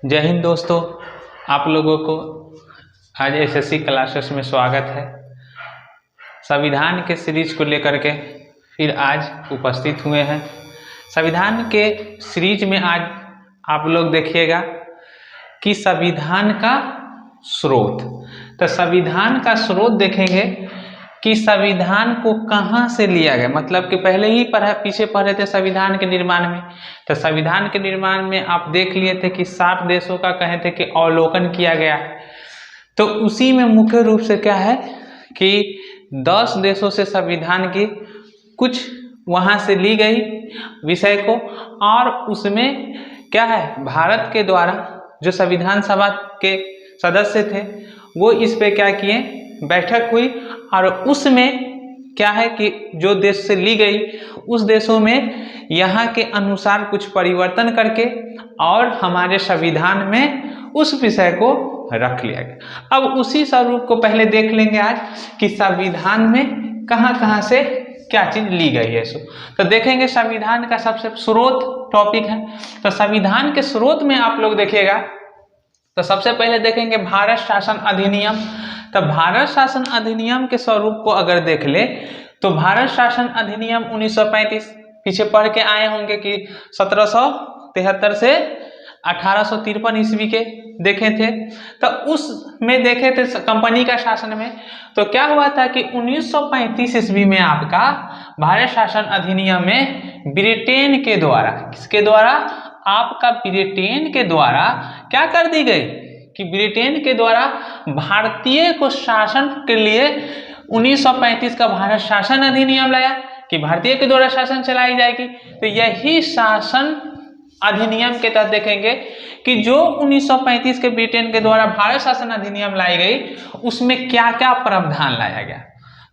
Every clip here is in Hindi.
जय हिंद दोस्तों, आप लोगों को आज एसएससी क्लासेस में स्वागत है। संविधान के सीरीज को लेकर के फिर आज उपस्थित हुए हैं। संविधान के सीरीज में आज आप लोग देखिएगा कि संविधान का स्रोत, तो संविधान का स्रोत देखेंगे कि संविधान को कहाँ से लिया गया। मतलब कि पहले ही पीछे पढ़े थे संविधान के निर्माण में, तो संविधान के निर्माण में आप देख लिए थे कि 60 देशों का कहे थे कि अवलोकन किया गया है। तो उसी में मुख्य रूप से क्या है कि 10 देशों से संविधान की कुछ वहाँ से ली गई विषय को, और उसमें क्या है, भारत के द्वारा जो संविधान सभा के सदस्य थे वो इस पे क्या किए, बैठक हुई, और उसमें क्या है कि जो देश से ली गई उस देशों में यहाँ के अनुसार कुछ परिवर्तन करके और हमारे संविधान में उस विषय को रख लिया गया। अब उसी स्वरूप को पहले देख लेंगे आज कि संविधान में कहाँ से क्या चीज ली गई है। तो देखेंगे संविधान का सबसे स्रोत टॉपिक है। तो संविधान के स्रोत में आप लोग देखिएगा, तो सबसे पहले देखेंगे भारत शासन अधिनियम। तो भारत शासन अधिनियम के स्वरूप को अगर देख ले तो भारत शासन अधिनियम 1935 पीछे पढ़ के आए होंगे कि 1773 से 1853 ईस्वी के देखे थे। तो उसमें देखे थे कंपनी का शासन में, तो क्या हुआ था कि 1935 ईस्वी में आपका भारत शासन अधिनियम में ब्रिटेन के द्वारा, किसके द्वारा, आपका ब्रिटेन के द्वारा क्या कर दी गई कि ब्रिटेन के द्वारा भारतीय को शासन के लिए 1935 का भारत शासन अधिनियम लाया कि भारतीय के द्वारा शासन चलाई जाएगी। तो यही शासन अधिनियम के तहत देखेंगे कि जो 1935 के ब्रिटेन के द्वारा भारत शासन अधिनियम लाई गई उसमें क्या क्या प्रावधान लाया गया।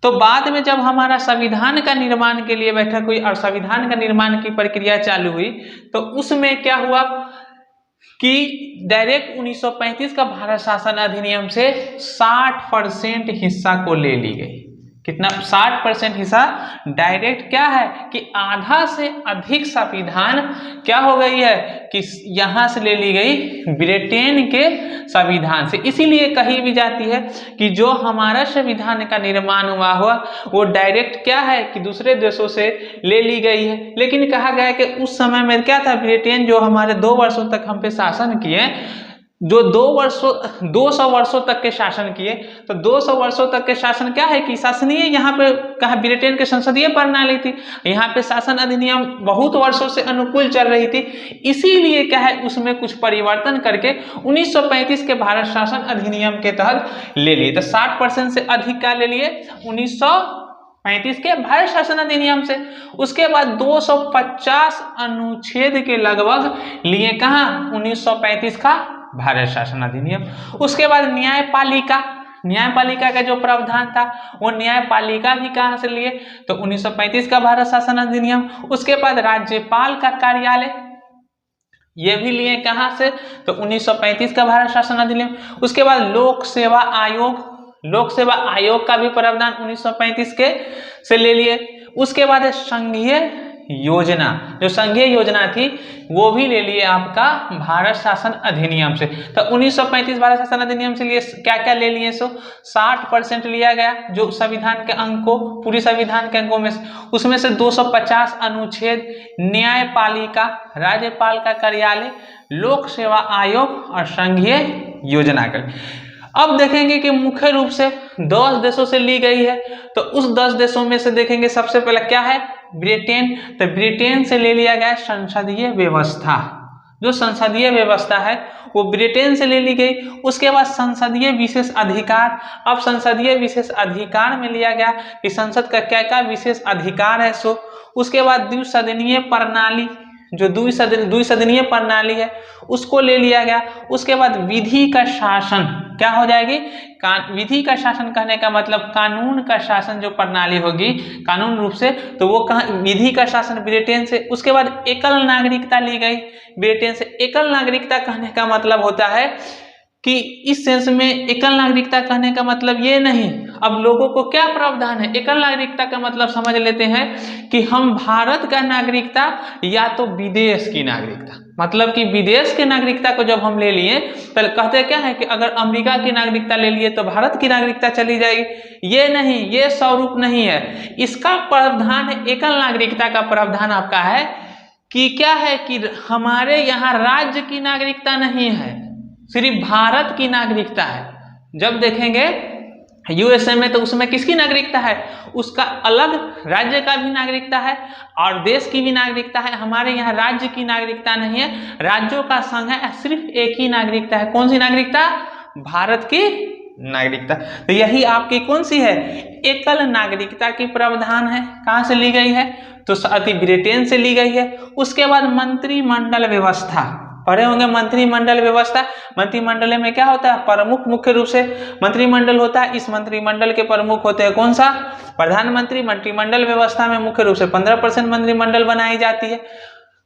तो बाद में जब हमारा संविधान का निर्माण के लिए बैठक हुई और संविधान का निर्माण की प्रक्रिया चालू हुई, तो उसमें क्या हुआ कि डायरेक्ट 1935 का भारत शासन अधिनियम से 60% हिस्सा को ले ली गई। कितना, 60% हिस्सा डायरेक्ट क्या है कि आधा से अधिक संविधान क्या हो गई है कि यहाँ से ले ली गई ब्रिटेन के संविधान से। इसीलिए कही भी जाती है कि जो हमारा संविधान का निर्माण हुआ वो डायरेक्ट क्या है कि दूसरे देशों से ले ली गई है। लेकिन कहा गया कि उस समय में क्या था, ब्रिटेन जो हमारे 2 वर्षों तक हम पे शासन किए, जो 200 वर्षों तक के शासन किए, तो 200 वर्षों तक के शासन क्या है कि शासनीय, यहाँ पे कहा ब्रिटेन के संसदीय प्रणाली थी, यहाँ पे शासन अधिनियम बहुत वर्षों से अनुकूल चल रही थी। इसीलिए क्या है उसमें कुछ परिवर्तन करके 1935 के भारत शासन अधिनियम के तहत ले लिए। तो 60% से अधिक का ले लिए 1935 के भारत शासन अधिनियम से। उसके बाद 250 अनुच्छेद के लगभग लिए कहाँ, 1935 का भारत शासन अधिनियम। उसके बाद न्यायपालिका का जो प्रावधान था वो न्यायपालिका भी कहाँ से लिए, तो 1935 का भारत शासन अधिनियम। उसके बाद राज्यपाल का कार्यालय, ये भी लिए कहाँ से, तो 1935 का भारत शासन अधिनियम। उसके बाद लोक सेवा आयोग का भी प्रावधान 1935 के से ले लिए। उसके बाद संघीय योजना, जो संघीय योजना थी वो भी ले लिए आपका भारत शासन अधिनियम से। तो 1935 भारत शासन अधिनियम से लिए क्या क्या ले लिए, 60% लिया गया जो संविधान के अंग को, पूरी संविधान के अंगों में, उसमें से 250 अनुच्छेद न्यायपालिका, राज्यपाल का कार्यालय, लोक सेवा आयोग और संघीय योजना का। अब देखेंगे कि मुख्य रूप से 10 देशों से ली गई है। तो उस 10 देशों में से देखेंगे सबसे पहले क्या है, ब्रिटेन। तो ब्रिटेन से ले लिया गया संसदीय व्यवस्था, जो संसदीय व्यवस्था है वो ब्रिटेन से ले ली गई। उसके बाद संसदीय विशेष अधिकार, अब संसदीय विशेष अधिकार में लिया गया कि संसद का क्या क्या विशेष अधिकार है। उसके बाद द्विसदनीय प्रणाली, जो द्विसदनीय प्रणाली है उसको ले लिया गया। उसके बाद विधि का शासन क्या हो जाएगी, विधि का शासन कहने का मतलब कानून का शासन, जो प्रणाली होगी कानून रूप से, तो वो विधि का शासन ब्रिटेन से। उसके बाद एकल नागरिकता ली गई ब्रिटेन से। एकल नागरिकता कहने का मतलब होता है कि इस सेंस में एकल नागरिकता कहने का मतलब ये नहीं। अब लोगों को क्या प्रावधान है, एकल नागरिकता का मतलब समझ लेते हैं कि हम भारत का नागरिकता या तो विदेश की नागरिकता, मतलब कि विदेश के नागरिकता को जब हम ले लिए तो कहते क्या है कि अगर अमेरिका की नागरिकता ले लिए तो भारत की नागरिकता चली जाएगी। ये नहीं, ये स्वरूप नहीं है। इसका प्रावधान है, एकल नागरिकता का प्रावधान आपका है कि क्या है कि हमारे यहाँ राज्य की नागरिकता नहीं है, सिर्फ भारत की नागरिकता है। जब देखेंगे यूएसए में तो उसमें किसकी नागरिकता है, उसका अलग राज्य का भी नागरिकता है और देश की भी नागरिकता है। हमारे यहाँ राज्य की नागरिकता नहीं है, राज्यों का संघ है, सिर्फ एक ही नागरिकता है। कौन सी नागरिकता, भारत की नागरिकता। तो यही आपकी कौन सी है, एकल नागरिकता की प्रावधान है। कहाँ से ली गई है, तो ब्रिटेन से ली गई है। उसके बाद मंत्रिमंडल व्यवस्था पढ़े होंगे, मंत्रिमंडल व्यवस्था। मंत्रिमंडल में क्या होता है, प्रमुख मुख्य रूप से मंत्रिमंडल होता है। इस मंत्रिमंडल के प्रमुख होते हैं कौन सा, प्रधानमंत्री। मंत्रिमंडल व्यवस्था में मुख्य रूप से 15% मंत्रिमंडल बनाई जाती है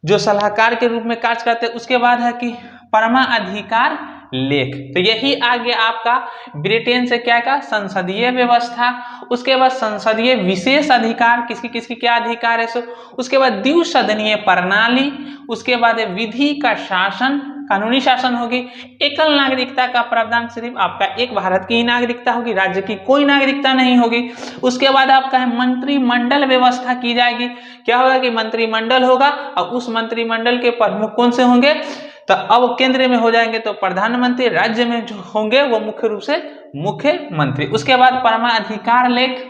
जो सलाहकार के रूप में कार्य करते हैं। उसके बाद है कि परमाधिकार लेख, तो यही आ गया आपका ब्रिटेन से क्या का संसदीय व्यवस्था। उसके बाद संसदीय विशेष अधिकार, किसकी किसकी क्या अधिकार है सो। उसके बाद द्विसदनीय प्रणाली, उसके बाद विधि का शासन, कानूनी शासन होगी। एकल नागरिकता का प्रावधान सिर्फ आपका एक भारत की ही नागरिकता होगी, राज्य की कोई नागरिकता नहीं होगी। उसके बाद आपका है मंत्रिमंडल व्यवस्था की जाएगी। क्या होगा कि मंत्रिमंडल होगा और उस मंत्रिमंडल के प्रमुख कौन से होंगे, तो अब केंद्र में हो जाएंगे तो प्रधानमंत्री, राज्य में जो होंगे वो मुख्य रूप से मुख्यमंत्री। उसके बाद परमाधिकार लेख।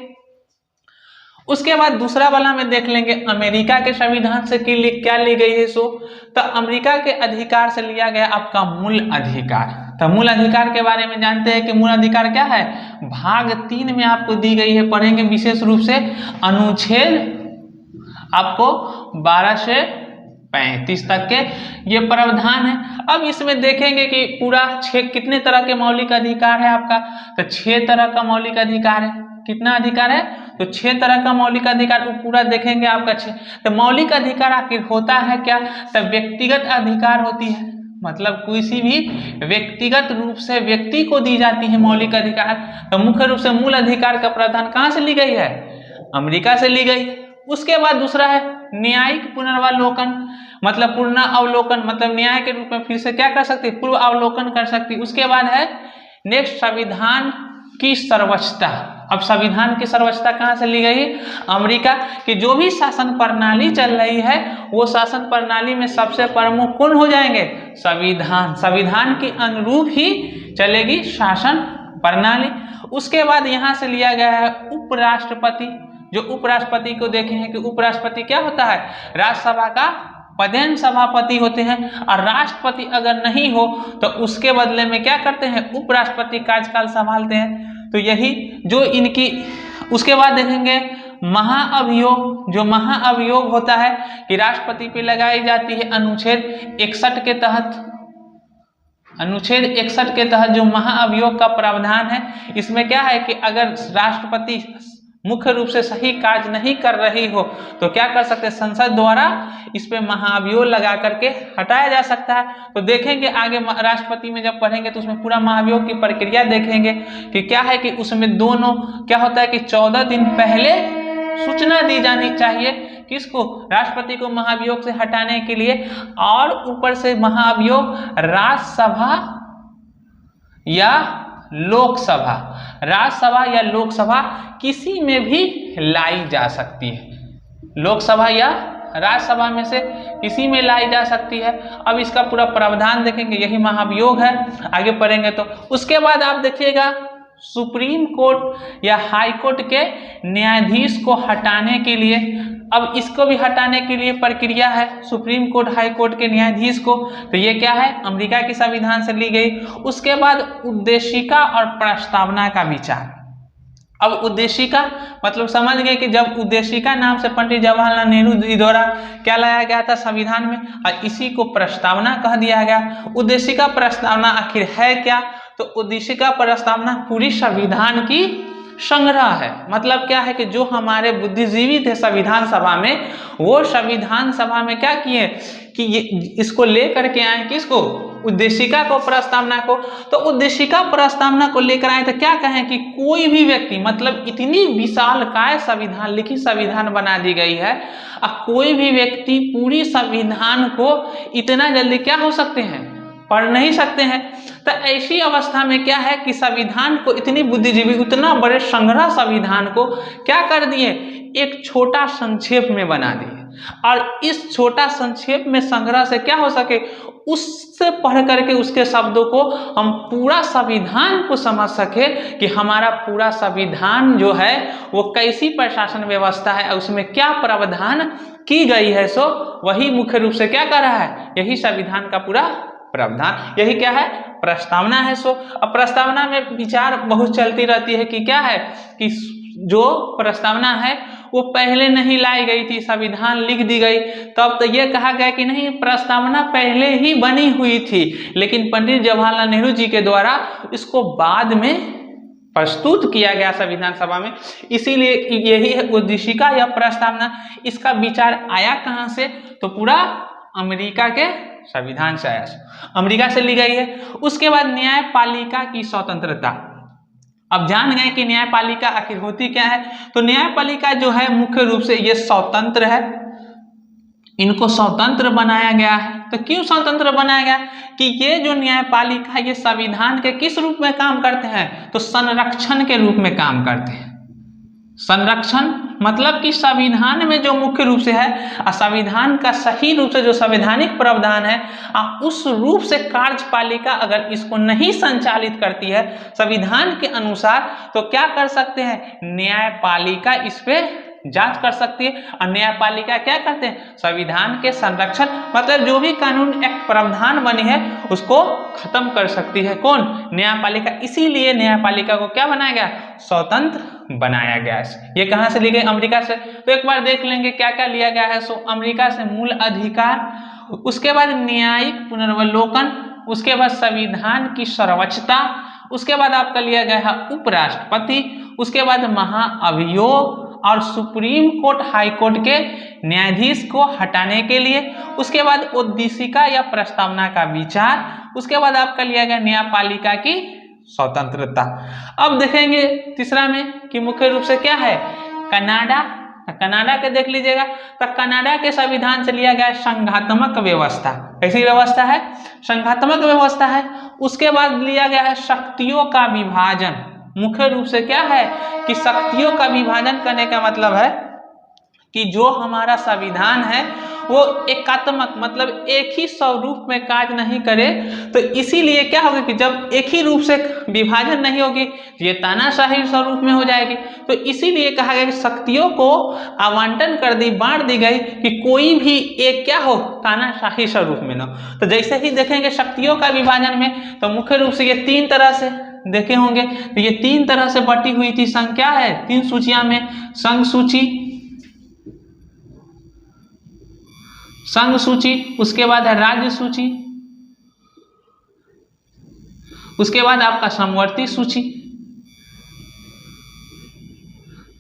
उसके बाद दूसरा वाला में देख लेंगे अमेरिका के संविधान से क्या ली गई है सो, तो अमेरिका के अधिकार से लिया गया आपका मूल अधिकार। तो मूल अधिकार के बारे में जानते हैं कि मूल अधिकार क्या है, भाग 3 में आपको दी गई है, पढ़ेंगे विशेष रूप से अनुच्छेद आपको 12 से 35 तक के ये प्रावधान है। अब इसमें देखेंगे कि पूरा 6 कितने तरह के मौलिक अधिकार है आपका, तो 6 तरह का मौलिक अधिकार है। कितना अधिकार है, तो 6 तरह का मौलिक अधिकार, वो पूरा देखेंगे आपका 6। तो मौलिक अधिकार आखिर होता है क्या, तो व्यक्तिगत अधिकार होती है, मतलब किसी भी व्यक्तिगत रूप से व्यक्ति को दी जाती है मौलिक अधिकार। तो मुख्य रूप से मूल अधिकार का प्रावधान कहाँ से ली गई है, अमेरिका से ली गई है। उसके बाद दूसरा है न्यायिक पुनर्वालोकन, मतलब पूर्ण अवलोकन, मतलब न्याय के रूप में फिर से क्या कर सकती है, पूर्व अवलोकन कर सकती है। उसके बाद है नेक्स्ट संविधान की सर्वोच्चता। अब संविधान की सर्वोच्चता कहाँ से ली गई, अमेरिका की। जो भी शासन प्रणाली चल रही है वो शासन प्रणाली में सबसे प्रमुख कौन हो जाएंगे, संविधान। संविधान के अनुरूप ही चलेगी शासन प्रणाली। उसके बाद यहाँ से लिया गया है उपराष्ट्रपति। जो उपराष्ट्रपति को देखे हैं कि उपराष्ट्रपति क्या होता है, राज्यसभा का पदेन सभापति होते हैं, और राष्ट्रपति अगर नहीं हो तो उसके बदले में क्या करते हैं, उपराष्ट्रपति कार्यकाल संभालते हैं। तो यही जो इनकी। उसके बाद देखेंगे महाअभियोग। जो महाअभियोग होता है कि राष्ट्रपति पे लगाई जाती है अनुच्छेद 61 के तहत। अनुच्छेद 61 के तहत जो महाअभियोग का प्रावधान है, इसमें क्या है कि अगर राष्ट्रपति मुख्य रूप से सही कार्य नहीं कर रही हो तो क्या कर सकते हैं, संसद द्वारा इस पे महाभियोग लगा करके हटाया जा सकता है। तो देखेंगे आगे राष्ट्रपति में जब पढ़ेंगे तो उसमें पूरा महाभियोग की प्रक्रिया देखेंगे कि क्या है कि उसमें दोनों क्या होता है कि 14 दिन पहले सूचना दी जानी चाहिए किसको, राष्ट्रपति को महाभियोग से हटाने के लिए। और ऊपर से महाभियोग राज्यसभा या लोकसभा, राज्यसभा या लोकसभा किसी में भी लाई जा सकती है। लोकसभा या राज्यसभा में से किसी में लाई जा सकती है। अब इसका पूरा प्रावधान देखेंगे, यही महाभियोग है, आगे पढ़ेंगे तो। उसके बाद आप देखिएगा सुप्रीम कोर्ट या हाई कोर्ट के न्यायाधीश को हटाने के लिए। अब इसको भी हटाने के लिए प्रक्रिया है, सुप्रीम कोर्ट हाई कोर्ट के न्यायाधीश को। तो ये क्या है, अमेरिका की संविधान से ली गई। उसके बाद उद्देशिका और प्रस्तावना का विचार। अब उद्देशिका मतलब समझ गए कि जब उद्देशिका नाम से पंडित जवाहरलाल नेहरू जी द्वारा क्या लाया गया था संविधान में, और इसी को प्रस्तावना कह दिया गया। उद्देशिका प्रस्तावना आखिर है क्या, तो उद्देशिका प्रस्तावना पूरी संविधान की संग्रह है। मतलब क्या है कि जो हमारे बुद्धिजीवी थे संविधान सभा में, वो संविधान सभा में क्या किए कि ये इसको लेकर के आए, किसको, उद्देशिका को, प्रस्तावना को, तो उद्देशिका प्रस्तावना को लेकर आए तो क्या कहें कि कोई भी व्यक्ति, मतलब इतनी विशालकाय संविधान, लिखित संविधान बना दी गई है, अब कोई भी व्यक्ति पूरी संविधान को इतना जल्दी क्या हो सकते हैं, पढ़ नहीं सकते हैं। तो ऐसी अवस्था में क्या है कि संविधान को इतनी बुद्धिजीवी, उतना बड़े संग्रह संविधान को क्या कर दिए, एक छोटा संक्षेप में बना दिए, और इस छोटा संक्षेप में संग्रह से क्या हो सके, उससे पढ़ करके उसके शब्दों को हम पूरा संविधान को समझ सके कि हमारा पूरा संविधान जो है वो कैसी प्रशासन व्यवस्था है, उसमें क्या प्रावधान की गई है, सो वही मुख्य रूप से क्या कर रहा है, यही संविधान का पूरा प्रावधान, यही क्या है, प्रस्तावना है। सो अब प्रस्तावना में विचार बहुत चलती रहती है कि क्या है कि जो प्रस्तावना है वो पहले नहीं लाई गई थी, संविधान लिख दी गई, तब तो ये कहा गया कि नहीं, प्रस्तावना पहले ही बनी हुई थी, लेकिन पंडित जवाहरलाल नेहरू जी के द्वारा इसको बाद में प्रस्तुत किया गया संविधान सभा में, इसीलिए यही है उद्देशिका या प्रस्तावना। इसका विचार आया कहाँ से, तो पूरा अमेरिका के संविधान से आया, अमेरिका से ली गई है। उसके बाद न्यायपालिका की स्वतंत्रता, अब जान गए कि न्यायपालिका आखिर होती क्या है, तो न्यायपालिका जो है मुख्य रूप से ये स्वतंत्र है, इनको स्वतंत्र बनाया गया है। तो क्यों स्वतंत्र बनाया गया कि ये जो न्यायपालिका है ये संविधान के किस रूप में काम करते हैं, तो संरक्षण के रूप में काम करते हैं। संरक्षण मतलब कि संविधान में जो मुख्य रूप से है, संविधान का सही रूप से जो संवैधानिक प्रावधान है, उस रूप से कार्यपालिका अगर इसको नहीं संचालित करती है संविधान के अनुसार, तो क्या कर सकते हैं, न्यायपालिका इस पे जांच कर सकती है, और न्यायपालिका क्या करते हैं, संविधान के संरक्षण, मतलब जो भी कानून एक्ट प्रावधान बनी है उसको खत्म कर सकती है, कौन, न्यायपालिका। इसीलिए न्यायपालिका को क्या बनाया गया, स्वतंत्र बनाया गया है। ये कहाँ से ली गई, अमेरिका से। तो एक बार देख लेंगे क्या क्या लिया गया है। सो अमेरिका से मूल अधिकार, उसके बाद न्यायिक पुनर्वलोकन, उसके बाद संविधान की सर्वोच्चता, उसके बाद आपका लिया गया है उपराष्ट्रपति, उसके बाद महाअभियोग और सुप्रीम कोर्ट हाई कोर्ट के न्यायाधीश को हटाने के लिए, उसके बाद उद्देशिका या प्रस्तावना का विचार, उसके बाद आपका लिया गया न्यायपालिका की स्वतंत्रता। अब देखेंगे तीसरा में कि मुख्य रूप से क्या है, कनाडा। कनाडा के देख लीजिएगा, तो कनाडा के संविधान से लिया गया संघात्मक व्यवस्था। कैसी व्यवस्था है, संघात्मक व्यवस्था है। उसके बाद लिया गया है शक्तियों का विभाजन। मुख्य रूप से क्या है कि शक्तियों का विभाजन करने का मतलब है कि जो हमारा संविधान है वो एकात्मक, मतलब एक ही स्वरूप में कार्य नहीं करे, तो इसीलिए क्या होगा कि जब एक ही रूप से विभाजन नहीं होगी ये तानाशाही स्वरूप में हो जाएगी। तो इसीलिए कहा गया कि शक्तियों को आवंटन कर दी, बांट दी गई कि कोई भी एक क्या हो, तानाशाही स्वरूप में ना। तो जैसे ही देखेंगे शक्तियों का विभाजन में, तो मुख्य रूप से ये तीन तरह से देखे होंगे, तो ये तीन तरह से बटी हुई थी। संघ क्या है, तीन सूचियां में, संघ सूची, संघ सूची, उसके बाद है राज्य सूची, उसके बाद आपका समवर्ती सूची,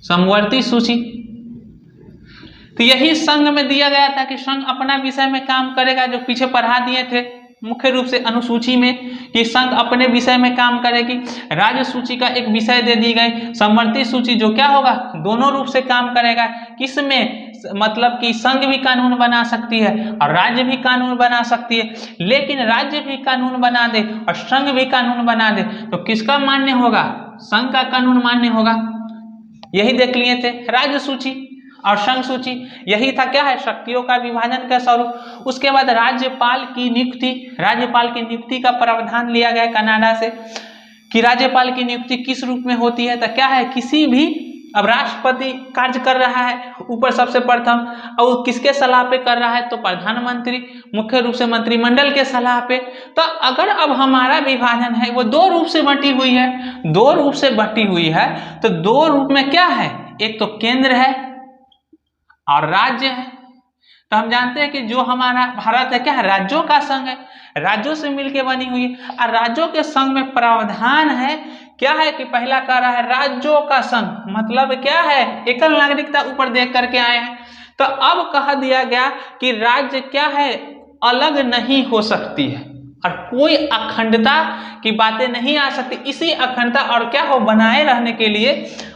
समवर्ती सूची। तो यही संघ में दिया गया था कि संघ अपना विषय में काम करेगा, जो पीछे पढ़ा दिए थे मुख्य रूप से अनुसूची में कि संघ अपने विषय में काम करेगी। राज्य सूची का एक विषय दे दी गई। समवर्ती सूची जो क्या होगा, दोनों रूप से काम करेगा। किसमें, मतलब कि संघ भी कानून बना सकती है और राज्य भी कानून बना सकती है, लेकिन राज्य भी कानून बना दे और संघ भी कानून बना दे तो किसका मान्य होगा, संघ का कानून मान्य होगा। यही देख लिए थे राज्य सूची और संघ सूची। यही था क्या है, शक्तियों का विभाजन का स्वरूप। उसके बाद राज्यपाल की नियुक्ति, राज्यपाल की नियुक्ति का प्रावधान लिया गया कनाडा से कि राज्यपाल की नियुक्ति किस रूप में होती है। तो क्या है, किसी भी, अब राष्ट्रपति कार्य कर रहा है ऊपर सबसे प्रथम, और किसके सलाह पे कर रहा है, तो प्रधानमंत्री, मुख्य रूप से मंत्रिमंडल के सलाह पे। तो अगर अब हमारा विभाजन है वो दो रूप से बटी हुई है, दो रूप से बटी हुई है, तो दो रूप में क्या है, एक तो केंद्र है और राज्य है। तो हम जानते हैं कि जो हमारा भारत है क्या है, राज्यों का संघ है, राज्यों से मिलकर बनी हुई है। और राज्यों के संघ में प्रावधान है क्या है कि पहला कह रहा है राज्यों का संघ, मतलब क्या है, एकल नागरिकता ऊपर देख करके आए हैं। तो अब कहा दिया गया कि राज्य क्या है, अलग नहीं हो सकती है और कोई अखंडता की बातें नहीं आ सकती। इसी अखंडता और क्या हो बनाए रहने के लिए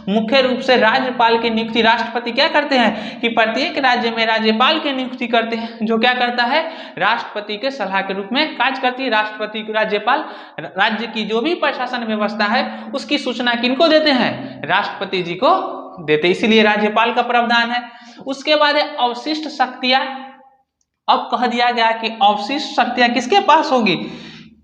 मुख्य रूप से राज्यपाल की नियुक्ति राष्ट्रपति क्या करते हैं कि प्रत्येक राज्य में राज्यपाल की नियुक्ति करते हैं, जो क्या करता है राष्ट्रपति के सलाह के रूप में कार्य करती है। राष्ट्रपति राज्यपाल राज्य की जो भी प्रशासन व्यवस्था है उसकी सूचना किनको देते हैं, राष्ट्रपति जी को देते, इसीलिए राज्यपाल का प्रावधान है। उसके बाद अवशिष्ट शक्तियां, अब कह दिया गया कि अवशिष्ट शक्तियां किसके पास होगी,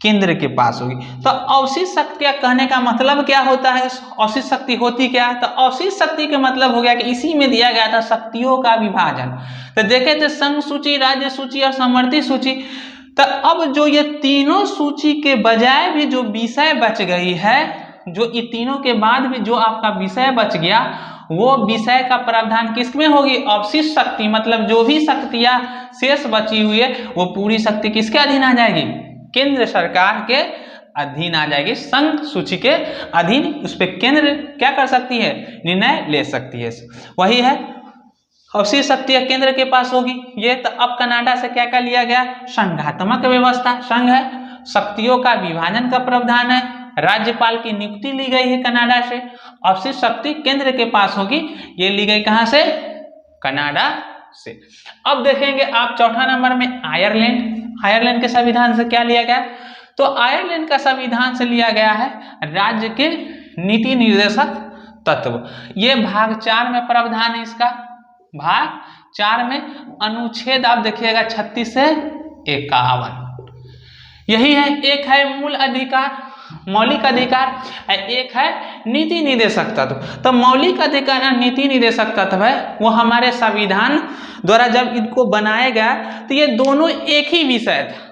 केंद्र के पास होगी। तो अवशिष्ट शक्तियां कहने का मतलब क्या होता है, अवशिष्ट शक्ति होती क्या है, तो अवशिष्ट शक्ति का मतलब हो गया कि इसी में दिया गया था शक्तियों का विभाजन। तो देखे थे संघ सूची, राज्य सूची और समवर्ती सूची। तो अब जो ये तीनों सूची के बजाय भी जो विषय बच गई है, जो ये तीनों के बाद भी जो आपका विषय बच गया, वो विषय का प्रावधान किसमें होगी, अवशिष्ट शक्ति, मतलब जो भी शक्तियां शेष बची हुई है वो पूरी शक्ति किसके अधीन आ जाएगी, केंद्र सरकार के अधीन आ जाएगी, संघ सूची के अधीन। उस पर केंद्र क्या कर सकती है, निर्णय ले सकती है। वही है अवशिष्ट शक्तियां केंद्र के पास होगी। ये तो अब कनाडा से क्या क्या लिया गया, संघात्मक व्यवस्था, संघ है, शक्तियों का विभाजन का प्रावधान है, राज्यपाल की नियुक्ति ली गई है कनाडा से, अवशिष्ट शक्ति केंद्र के पास होगी, ये ली गई कहां से, कनाडा से। अब देखेंगे आप चौथा नंबर में आयरलैंड। आयरलैंड के संविधान से क्या लिया गया, तो आयरलैंड का संविधान से लिया गया है राज्य के नीति निर्देशक तत्व। ये भाग 4 में प्रावधान है इसका, भाग 4 में अनुच्छेद आप देखिएगा 36 से 51, यही है। एक है मूल अधिकार, मौलिक अधिकार, एक है नीति निदेशक तत्व। तो मौलिक अधिकार और नीति निदेशक तत्व है वो हमारे संविधान द्वारा जब इनको बनाया गया तो ये दोनों एक ही विषय था,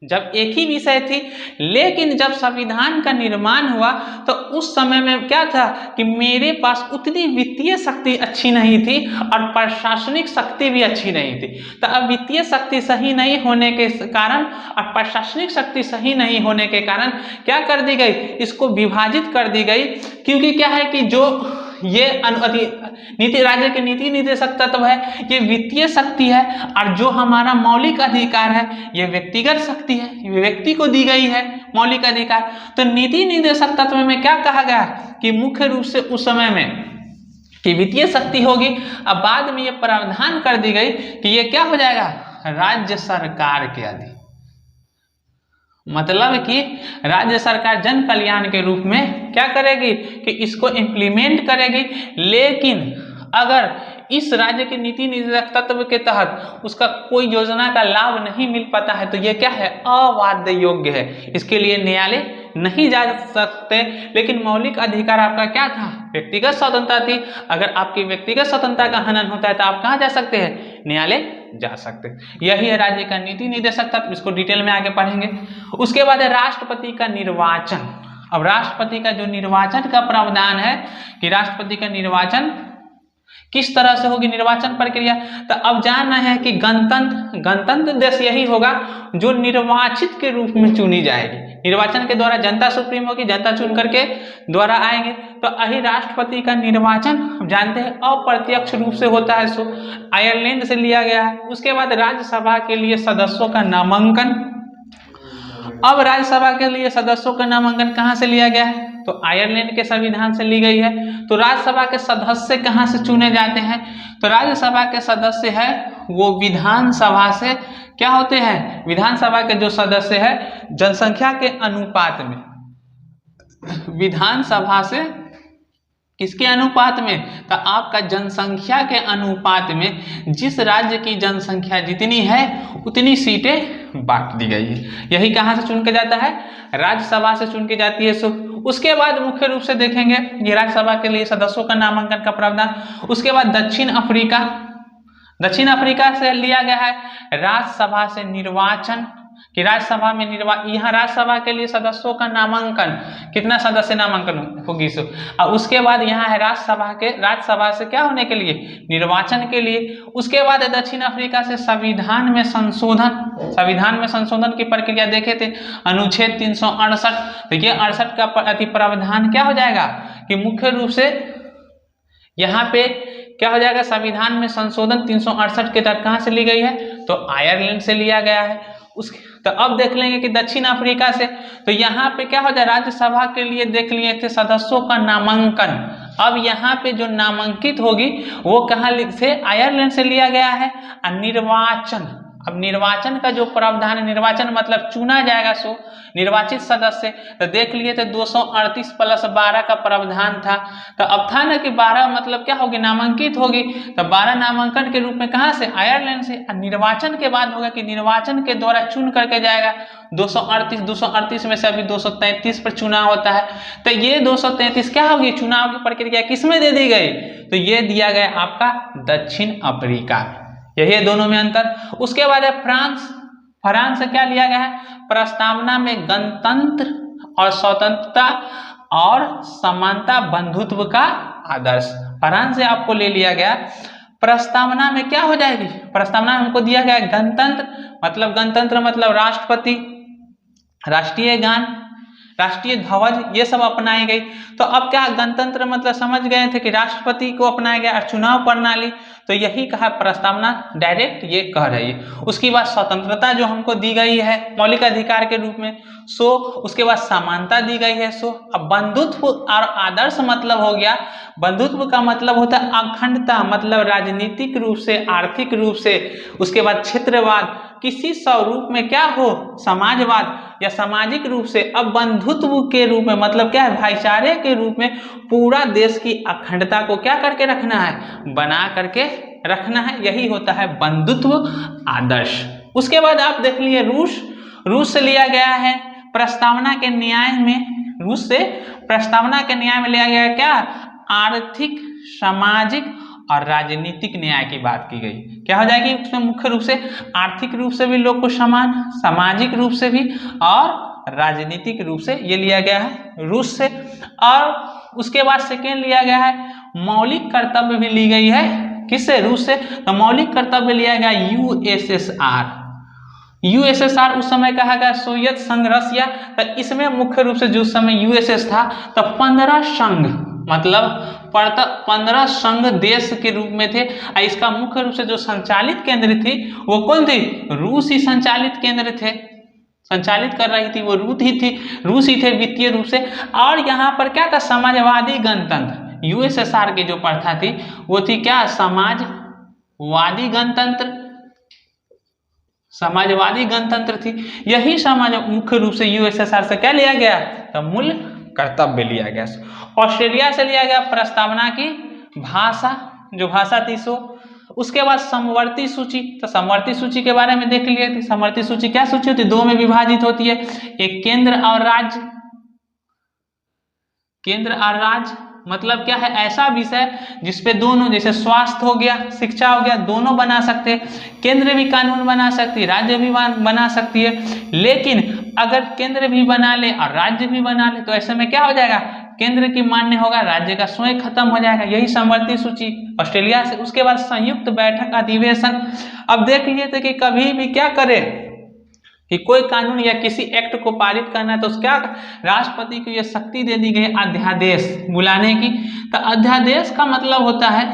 जब एक ही विषय थी। लेकिन जब संविधान का निर्माण हुआ तो उस समय में क्या था कि मेरे पास उतनी वित्तीय शक्ति अच्छी नहीं थी और प्रशासनिक शक्ति भी अच्छी नहीं थी। तो अब वित्तीय शक्ति सही नहीं होने के कारण और प्रशासनिक शक्ति सही नहीं होने के कारण क्या कर दी गई, इसको विभाजित कर दी गई। क्योंकि क्या है कि जो ये नीति राज्य के नीति निदेशक तत्व है ये वित्तीय शक्ति है, और जो हमारा मौलिक अधिकार है ये व्यक्तिगत शक्ति है, ये व्यक्ति को दी गई है मौलिक अधिकार। तो नीति निदेशक तत्व में क्या कहा गया कि मुख्य रूप से उस समय में कि वित्तीय शक्ति होगी। अब बाद में ये प्रावधान कर दी गई कि ये क्या हो जाएगा, राज्य सरकार के अधीन, मतलब कि राज्य सरकार जन कल्याण के रूप में क्या करेगी कि इसको इम्प्लीमेंट करेगी। लेकिन अगर इस राज्य के नीति निदेशक तत्व के तहत उसका कोई योजना का लाभ नहीं मिल पाता है तो ये क्या है, अबाध्य योग्य है, इसके लिए न्यायालय नहीं जा सकते। लेकिन मौलिक अधिकार आपका क्या था, व्यक्तिगत स्वतंत्रता थी। अगर आपकी व्यक्तिगत स्वतंत्रता का हनन होता है तो आप कहाँ जा सकते हैं, न्यायालय जा सकते हैं। यही है राज्य का नीति निदेशक तत्व, इसको डिटेल में आगे पढ़ेंगे। उसके बाद है राष्ट्रपति का निर्वाचन। अब राष्ट्रपति का जो निर्वाचन का प्रावधान है कि राष्ट्रपति का निर्वाचन किस तरह से होगी, निर्वाचन प्रक्रिया। तो अब जानना है कि गणतंत्र देश यही होगा जो निर्वाचित के रूप में चुनी जाएगी। निर्वाचन के द्वारा जनता सुप्रीम होगी, जनता चुन करके द्वारा आएंगे। तो यही राष्ट्रपति का निर्वाचन जानते हैं अप्रत्यक्ष रूप से होता है, सो आयरलैंड से लिया गया है। उसके बाद राज्यसभा के लिए सदस्यों का नामांकन। अब राज्यसभा के लिए सदस्यों का नामांकन कहाँ से लिया गया है, तो आयरलैंड के संविधान से ली गई है। तो राज्यसभा के सदस्य कहाँ से चुने जाते हैं, तो राज्यसभा के सदस्य है वो विधानसभा से क्या होते हैं, विधानसभा के जो सदस्य है जनसंख्या के अनुपात में, विधानसभा से किसके अनुपात में, तो आपका जनसंख्या के अनुपात में जिस राज्य की जनसंख्या जितनी है उतनी सीटें बांट दी गई है। यही कहाँ से चुन के जाता है, राज्यसभा से चुन के जाती है। उसके बाद मुख्य रूप से देखेंगे ये राज्यसभा के लिए सदस्यों का नामांकन का प्रावधान। उसके बाद दक्षिण अफ्रीका से लिया गया है राज्यसभा से निर्वाचन कि राज्यसभा में यहाँ राज्यसभा के लिए सदस्यों का नामांकन, कितना सदस्य नामांकन होगी सो। और उसके बाद यहाँ है राज्यसभा से क्या होने के लिए, निर्वाचन के लिए। उसके बाद दक्षिण अफ्रीका से संविधान में संशोधन की प्रक्रिया देखे थे, अनुच्छेद 368। तो ये 68 का प्रावधान क्या हो जाएगा कि मुख्य रूप से यहाँ पे क्या हो जाएगा, संविधान में संशोधन 368 के तहत कहाँ से ली गई है, तो आयरलैंड से लिया गया है। तो अब देख लेंगे कि दक्षिण अफ्रीका से, तो यहाँ पे क्या होता है, राज्यसभा के लिए देख लिए थे सदस्यों का नामांकन। अब यहाँ पे जो नामांकित होगी वो कहाँ से, आयरलैंड से लिया गया है। निर्वाचन, अब निर्वाचन का जो प्रावधान है, निर्वाचन मतलब चुना जाएगा सो निर्वाचित सदस्य, तो देख लिए थे 238 + 12 का प्रावधान था। तो अब था ना कि 12 मतलब क्या होगी, नामांकित होगी, तो 12 नामांकन के रूप में कहाँ से, आयरलैंड से। निर्वाचन के बाद होगा कि निर्वाचन के द्वारा चुन करके जाएगा 238 में से अभी 233 पर चुनाव होता है, तो ये 233 क्या होगी, चुनाव की प्रक्रिया किसमें दे दी गई, तो ये दिया गया आपका दक्षिण अफ्रीका में। यही है दोनों में अंतर। उसके बाद है फ्रांस। फ्रांस से क्या लिया गया है, प्रस्तावना में गणतंत्र और स्वतंत्रता और समानता बंधुत्व का आदर्श, फ्रांस से आपको ले लिया गया। प्रस्तावना में क्या हो जाएगी, प्रस्तावना में हमको दिया गया गणतंत्र, गणतंत्र मतलब राष्ट्रपति, राष्ट्रीय गान, राष्ट्रीय ध्वज, ये सब अपनाई गई। तो अब क्या, गणतंत्र मतलब समझ गए थे कि राष्ट्रपति को अपनाया गया, और चुनाव प्रणाली, तो यही कहा प्रस्तावना डायरेक्ट ये कह रही है। उसके बाद स्वतंत्रता जो हमको दी गई है मौलिक अधिकार के रूप में, सो उसके बाद समानता दी गई है। सो अब बंधुत्व और आदर्श मतलब हो गया, बंधुत्व का मतलब होता है अखंडता, मतलब राजनीतिक रूप से, आर्थिक रूप से, उसके बाद क्षेत्रवाद, किसी स्वरूप में क्या हो, समाजवाद या सामाजिक रूप से। अब बंधुत्व के रूप में मतलब क्या है, भाईचारे के रूप में पूरा देश की अखंडता को क्या करके रखना है, बना करके रखना है, यही होता है बंधुत्व आदर्श। उसके बाद आप देख लिए रूस से लिया गया है प्रस्तावना के न्याय में, रूस से प्रस्तावना के न्याय में लिया गया है क्या, आर्थिक, सामाजिक और राजनीतिक न्याय की बात की गई। क्या हो जाएगी उसमें, मुख्य रूप से आर्थिक रूप से भी लोग को समान, सामाजिक रूप से भी और राजनीतिक रूप से, ये लिया गया है रूस से। और उसके बाद सेकेंड लिया गया है मौलिक कर्तव्य भी ली गई है, किससे, रूस से। तो मौलिक कर्तव्य लिया गया यूएसएसआर, यूएसएसआर उस समय कहा गया सोवियत संघ रसिया। तो इसमें मुख्य रूप से जो समय यूएसएस था, तो 15 संघ मतलब 15 संघ देश के रूप में थे। इसका मुख्य रूप से जो संचालित केंद्र थी वो कौन थी, रूस ही संचालित केंद्र थे, संचालित कर रही थी वो रूस ही थे वित्तीय रूप से। और यहाँ पर क्या था, समाजवादी गणतंत्र, यूएसएसआर की जो प्रथा थी वो थी क्या, समाजवादी गणतंत्र, समाजवादी गणतंत्र थी। यही समाज मुख्य रूप से यूएसएसआर से क्या लिया गया, तो मूल कर्तव्य लिया गया। ऑस्ट्रेलिया से लिया गया प्रस्तावना की भाषा, जो भाषा थी सो। उसके बाद समवर्ती सूची, तो समवर्ती सूची के बारे में देख लिए थे। समवर्ती सूची क्या सूची होती है, दो में विभाजित होती है, एक केंद्र और राज्य। केंद्र और राज्य मतलब क्या है, ऐसा विषय जिसपे दोनों, जैसे स्वास्थ्य हो गया, शिक्षा हो गया, दोनों बना सकते हैं। केंद्र भी कानून बना सकती है, राज्य भी बना सकती है। लेकिन अगर केंद्र भी बना ले और राज्य भी बना ले तो ऐसे में क्या हो जाएगा, केंद्र की मान्य होगा, राज्य का स्वयं खत्म हो जाएगा। यही समवर्ती सूची ऑस्ट्रेलिया से। उसके बाद संयुक्त बैठक अधिवेशन। अब देख लिए थे कि कभी भी क्या करे कि कोई कानून या किसी एक्ट को पारित करना है तो क्या, राष्ट्रपति को यह शक्ति दे दी गई अध्यादेश बुलाने की। तो अध्यादेश का मतलब होता है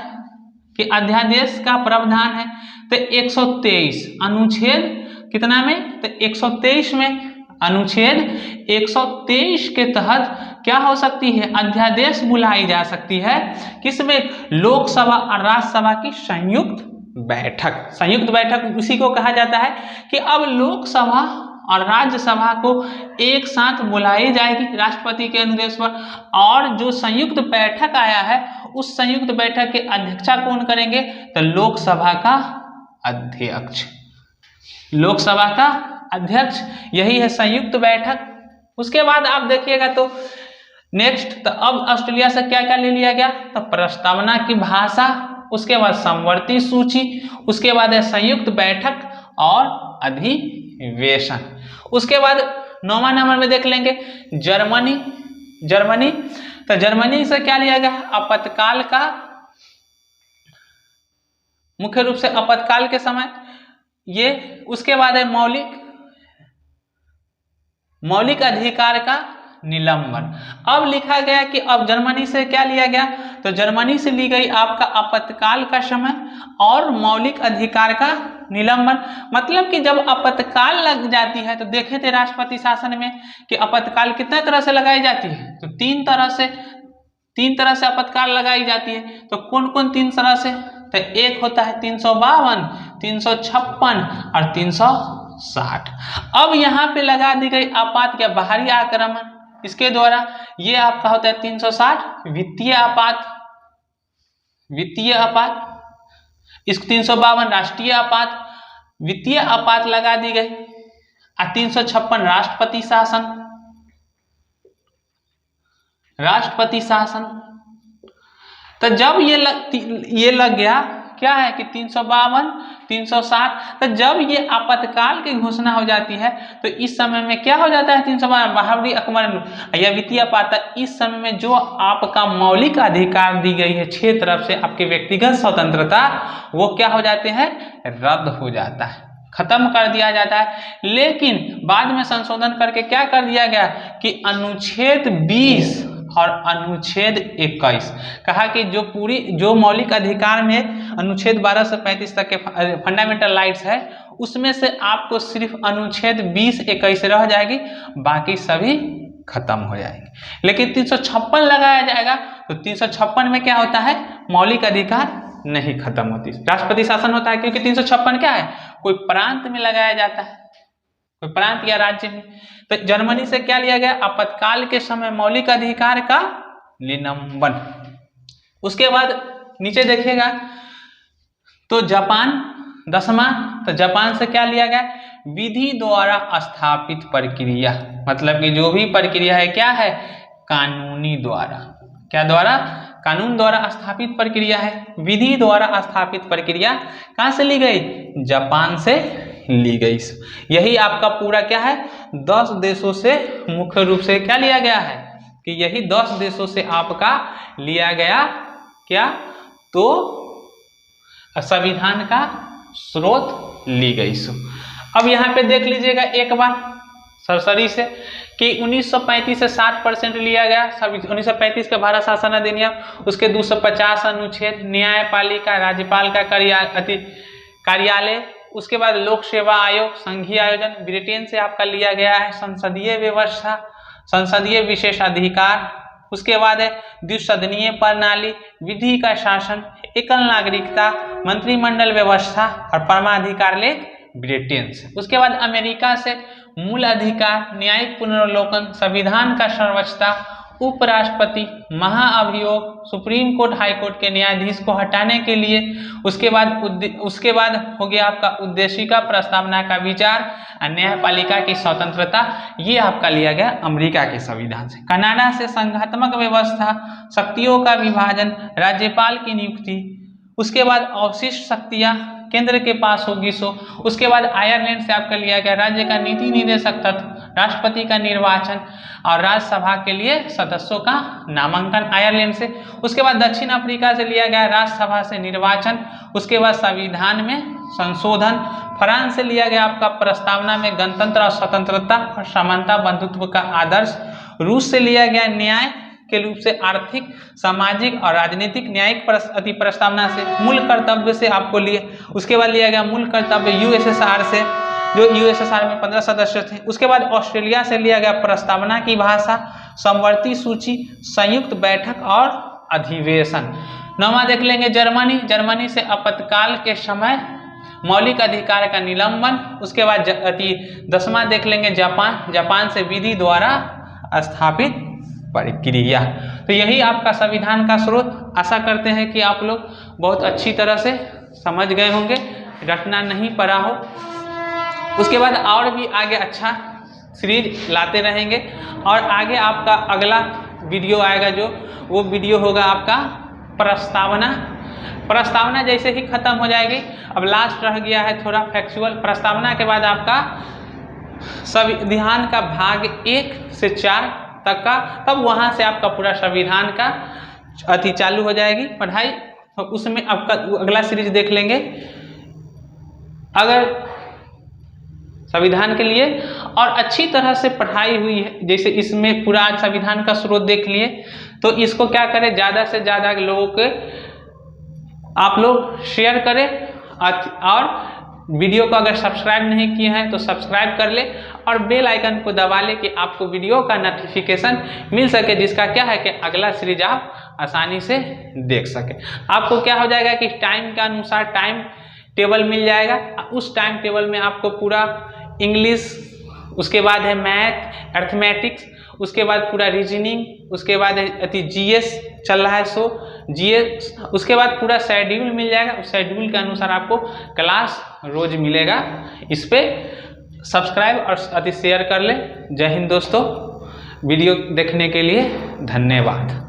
कि अध्यादेश का प्रावधान है तो 123 अनुच्छेद कितना में, तो 123 में, अनुच्छेद 123 के तहत क्या हो सकती है, अध्यादेश बुलाई जा सकती है। किसमें, लोकसभा और राज्यसभा की संयुक्त बैठक। संयुक्त बैठक उसी को कहा जाता है कि अब लोकसभा और राज्यसभा को एक साथ बुलाई जाएगी राष्ट्रपति के निर्देश पर। और जो संयुक्त बैठक आया है उस संयुक्त बैठक के अध्यक्षता कौन करेंगे, तो लोकसभा का अध्यक्ष, लोकसभा का अध्यक्ष, यही है संयुक्त बैठक। उसके बाद आप देखिएगा तो नेक्स्ट, तो अब ऑस्ट्रेलिया से क्या क्या ले लिया गया, तो प्रस्तावना की भाषा, उसके बाद समवर्ती सूची, उसके बाद है संयुक्त बैठक और अधिवेशन। उसके बाद 9वां नंबर में देख लेंगे जर्मनी। तो जर्मनी से क्या लिया गया, आपातकाल का, मुख्य रूप से आपातकाल के समय ये। उसके बाद है मौलिक अधिकार का निलंबन। अब लिखा गया कि अब जर्मनी से क्या लिया गया, तो जर्मनी से ली गई आपका आपातकाल का समय और मौलिक अधिकार का निलंबन। मतलब कि जब आपातकाल लग जाती है, तो देखे थे राष्ट्रपति शासन में कि आपातकाल कितने तरह से लगाई जाती है, तो तीन तरह से आपातकाल लगाई जाती है। तो कौन कौन तीन तरह से, तो एक होता है 352, 356 और 360। अब यहाँ पे लगा दी गई आपात या बाहरी आक्रमण, इसके द्वारा ये आपका होता है 360 वित्तीय आपात, इस 352 राष्ट्रीय आपात, वित्तीय आपात लगा दी गई, और 356 राष्ट्रपति शासन। तो जब ये लग गया क्या है कि 352, 360, तो जब ये आपातकाल की घोषणा हो जाती है, तो इस समय में क्या हो जाता है, 352 बाहरी आक्रमण या वित्तीय आपात, इस समय में जो आपका मौलिक अधिकार दी गई है 6 तरफ से आपके व्यक्तिगत स्वतंत्रता, वो क्या हो जाते हैं, रद्द हो जाता है, खत्म कर दिया जाता है। लेकिन बाद में संशोधन करके क्या कर दिया गया कि अनुच्छेद 20 और अनुच्छेद 21 कहा कि जो मौलिक अधिकार में अनुच्छेद 12 से 35 तक के फंडामेंटल राइट्स है, उसमें से आपको सिर्फ अनुच्छेद 20, 21 रह जाएगी, बाकी सभी खत्म हो जाएंगे। लेकिन 356 लगाया जाएगा, तो 356 में क्या होता है, मौलिक अधिकार नहीं खत्म होती, राष्ट्रपति शासन होता है, क्योंकि 356 क्या है, कोई प्रांत में लगाया जाता है, कोई प्रांत या राज्य में। तो जर्मनी से क्या लिया गया, आपातकाल के समय मौलिक अधिकार का निलंबन। उसके बाद नीचे देखिएगा तो जापान 10वां, तो जापान से क्या लिया गया, विधि द्वारा स्थापित प्रक्रिया, मतलब कि जो भी प्रक्रिया है क्या है, कानूनी द्वारा, क्या द्वारा, कानून द्वारा स्थापित प्रक्रिया है। विधि द्वारा स्थापित प्रक्रिया कहां से ली गई, जापान से ली गई। यही आपका पूरा क्या है, 10 देशों से मुख्य रूप से क्या लिया गया है कि यही 10 देशों से आपका लिया गया क्या, तो संविधान का स्रोत ली गई। अब यहाँ पे देख लीजिएगा एक बार सरसरी से कि 1935 से 60% लिया गया, 1935 का भारत शासन अधिनियम, उसके 250 अनुच्छेद, न्यायपालिका, राज्यपाल का कार्यालय, उसके बाद लोक सेवा आयोग, संघीय आयोजन, ब्रिटेन से आपका लिया गया है संसदीय व्यवस्था, संसदीय विशेषाधिकार, उसके बाद है द्विसदनीय प्रणाली, विधि का शासन, एकल नागरिकता, मंत्रिमंडल व्यवस्था और परमाधिकार लेख ब्रिटेन से। उसके बाद अमेरिका से मूल अधिकार, न्यायिक पुनर्वलोकन, संविधान का सर्वोच्चता, उपराष्ट्रपति, महाअभियोग, सुप्रीम कोर्ट, हाई कोर्ट के न्यायाधीश को हटाने के लिए, उसके बाद हो गया आपका उद्देशिका प्रस्तावना का विचार, न्यायपालिका की स्वतंत्रता, ये आपका लिया गया अमेरिका के संविधान से। कनाडा से संघात्मक व्यवस्था, शक्तियों का विभाजन, राज्यपाल की नियुक्ति, उसके बाद अवशिष्ट शक्तियां केंद्र के पास होगी सो। उसके बाद आयरलैंड से आपका लिया गया राज्य का नीति निदेशक तत्व, राष्ट्रपति का निर्वाचन और राज्यसभा के लिए सदस्यों का नामांकन आयरलैंड से। उसके बाद दक्षिण अफ्रीका से लिया गया राज्यसभा से निर्वाचन, उसके बाद संविधान में संशोधन। फ्रांस से लिया गया आपका प्रस्तावना में गणतंत्र और स्वतंत्रता और समानता बंधुत्व का आदर्श। रूस से लिया गया न्याय के रूप से आर्थिक, सामाजिक और राजनीतिक न्यायिक प्रस्तावना से मूल कर्तव्य से आपको लिए। उसके बाद लिया गया मूल कर्तव्य यूएसएसआर से, जो यूएसएसआर में 15 सदस्य थे। उसके बाद ऑस्ट्रेलिया से लिया गया प्रस्तावना की भाषा, समवर्ती सूची, संयुक्त बैठक और अधिवेशन। 9वां देख लेंगे जर्मनी से आपातकाल के समय मौलिक अधिकार का निलंबन। उसके बाद 10वां देख लेंगे जापान से विधि द्वारा स्थापित प्रक्रिया। तो यही आपका संविधान का स्रोत। आशा करते हैं कि आप लोग बहुत अच्छी तरह से समझ गए होंगे, रटना नहीं पड़ा हो। उसके बाद और भी आगे अच्छा सीरीज लाते रहेंगे और आगे आपका अगला वीडियो आएगा, जो वो वीडियो होगा आपका प्रस्तावना जैसे ही खत्म हो जाएगी। अब लास्ट रह गया है थोड़ा फैक्चुअल। प्रस्तावना के बाद आपका संविधान का भाग 1 से 4 तक का, तब वहां से आपका पूरा संविधान का चालू हो जाएगी पढ़ाई। तो उसमें आपका अगला सीरीज देख लेंगे अगर संविधान के लिए। और अच्छी तरह से पढ़ाई हुई है, जैसे इसमें पूरा आज संविधान का स्रोत देख लिए, तो इसको क्या करें, ज़्यादा से ज़्यादा लोगों के आप लोग शेयर करें और वीडियो को अगर सब्सक्राइब नहीं किए हैं तो सब्सक्राइब कर ले और बेल आइकन को दबा ले कि आपको वीडियो का नोटिफिकेशन मिल सके, जिसका क्या है कि अगला सीरीज आप आसानी से देख सके। आपको क्या हो जाएगा कि टाइम के अनुसार टाइम टेबल मिल जाएगा। उस टाइम टेबल में आपको पूरा इंग्लिश, उसके बाद है मैथ, अर्थमेटिक्स, उसके बाद पूरा रीजनिंग, उसके बाद जीएस चल रहा है सो जीएस, उसके बाद पूरा शेड्यूल मिल जाएगा। उस शेड्यूल के अनुसार आपको क्लास रोज मिलेगा। इस पे सब्सक्राइब और शेयर कर ले। जय हिंद दोस्तों, वीडियो देखने के लिए धन्यवाद।